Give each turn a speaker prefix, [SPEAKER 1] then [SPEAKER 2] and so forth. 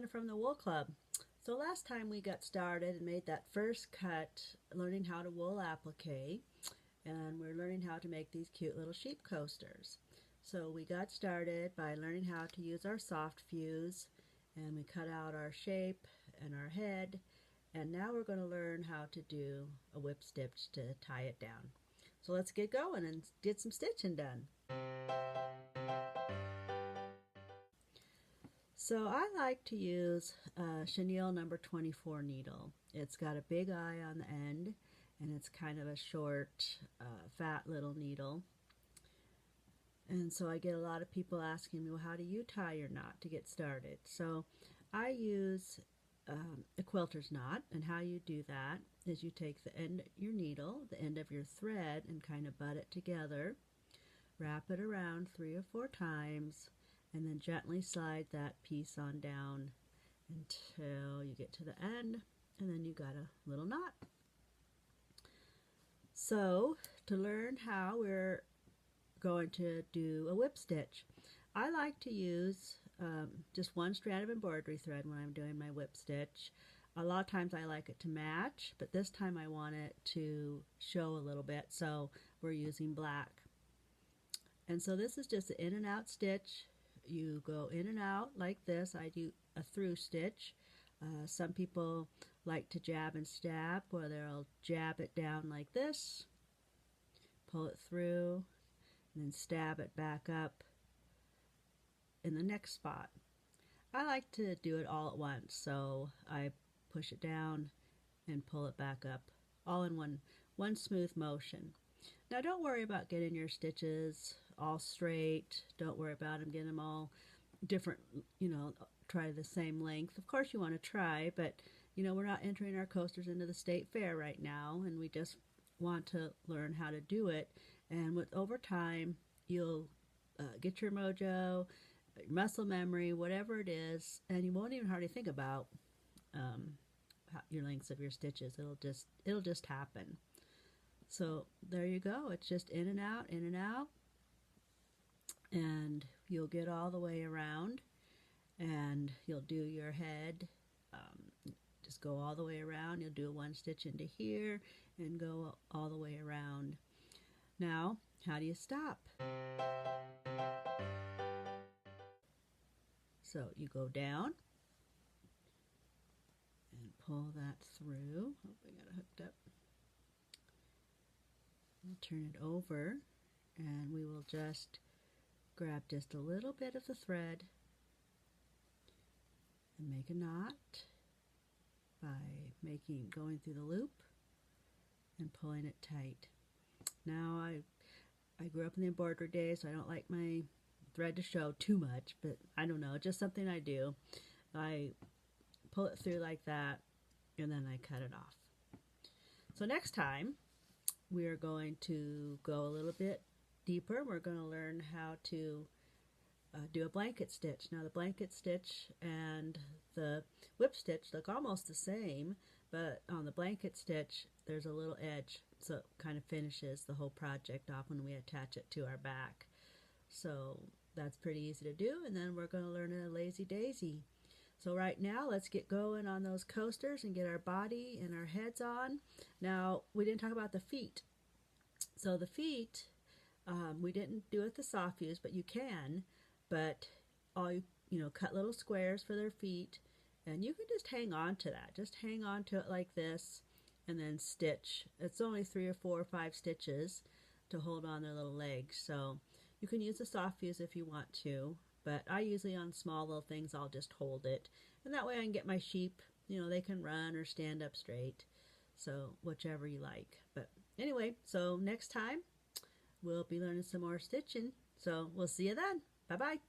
[SPEAKER 1] Donna from the Wool Club. So last time we got started and made that first cut learning how to wool applique, and we're learning how to make these cute little sheep coasters. So we got started by learning how to use our soft fuse, and we cut out our shape and our head, and now we're going to learn how to do a whip stitch to tie it down. So let's get going and get some stitching done. So I like to use a chenille number 24 needle. It's got a big eye on the end, and it's kind of a short, fat little needle. And so I get a lot of people asking me, well, how do you tie your knot to get started? So I use a quilter's knot, and how you do that is you take the end of your needle, the end of your thread, and kind of butt it together, wrap it around 3 or 4 times, and then gently slide that piece on down until you get to the end, and then you got a little knot. So to learn how we're going to do a whip stitch, I like to use just one strand of embroidery thread when I'm doing my whip stitch. A lot of times I like it to match, but this time I want it to show a little bit, so we're using black. And so this is just an in and out stitch. You go in and out like this. I do a through stitch. Some people like to jab and stab, where they'll jab it down like this, pull it through, and then stab it back up in the next spot. I like to do it all at once, so I push it down and pull it back up, all in one smooth motion. Now don't worry about getting your stitches all straight. Don't worry about them getting them all different, try the same length. Of course you want to try, but we're not entering our coasters into the state fair right now, and we just want to learn how to do it. And over time, you'll get your mojo, your muscle memory, whatever it is, and you won't even hardly think about your lengths of your stitches. It'll just happen. So there you go. It's just in and out, in and out, and you'll get all the way around, and you'll do your head. Just go all the way around. You'll do one stitch into here and go all the way around. Now, how do you stop? So you go down and pull that through. Oh, I got it hooked up. We'll turn it over, and we will just grab just a little bit of the thread and make a knot by going through the loop and pulling it tight. Now I grew up in the embroidery days, so I don't like my thread to show too much, but I don't know, just something I do. I pull it through like that, and then I cut it off. So next time we are going to go a little bit deeper. We're going to learn how to do a blanket stitch. Now the blanket stitch and the whip stitch look almost the same, but on the blanket stitch there's a little edge, so it kind of finishes the whole project off when we attach it to our back. So that's pretty easy to do, and then we're going to learn a lazy daisy. So right now let's get going on those coasters and get our body and our heads on. Now we didn't talk about the feet. So the feet, we didn't do it the soft fuse, but you can. But cut little squares for their feet, and you can just hang on to that. Just hang on to it like this, and then stitch. It's only 3 or 4 or 5 stitches to hold on their little legs. So you can use a soft fuse if you want to, but I usually on small little things I'll just hold it, and that way I can get my sheep. They can run or stand up straight. So whichever you like. But anyway, so next time we'll be learning some more stitching. So we'll see you then. Bye-bye.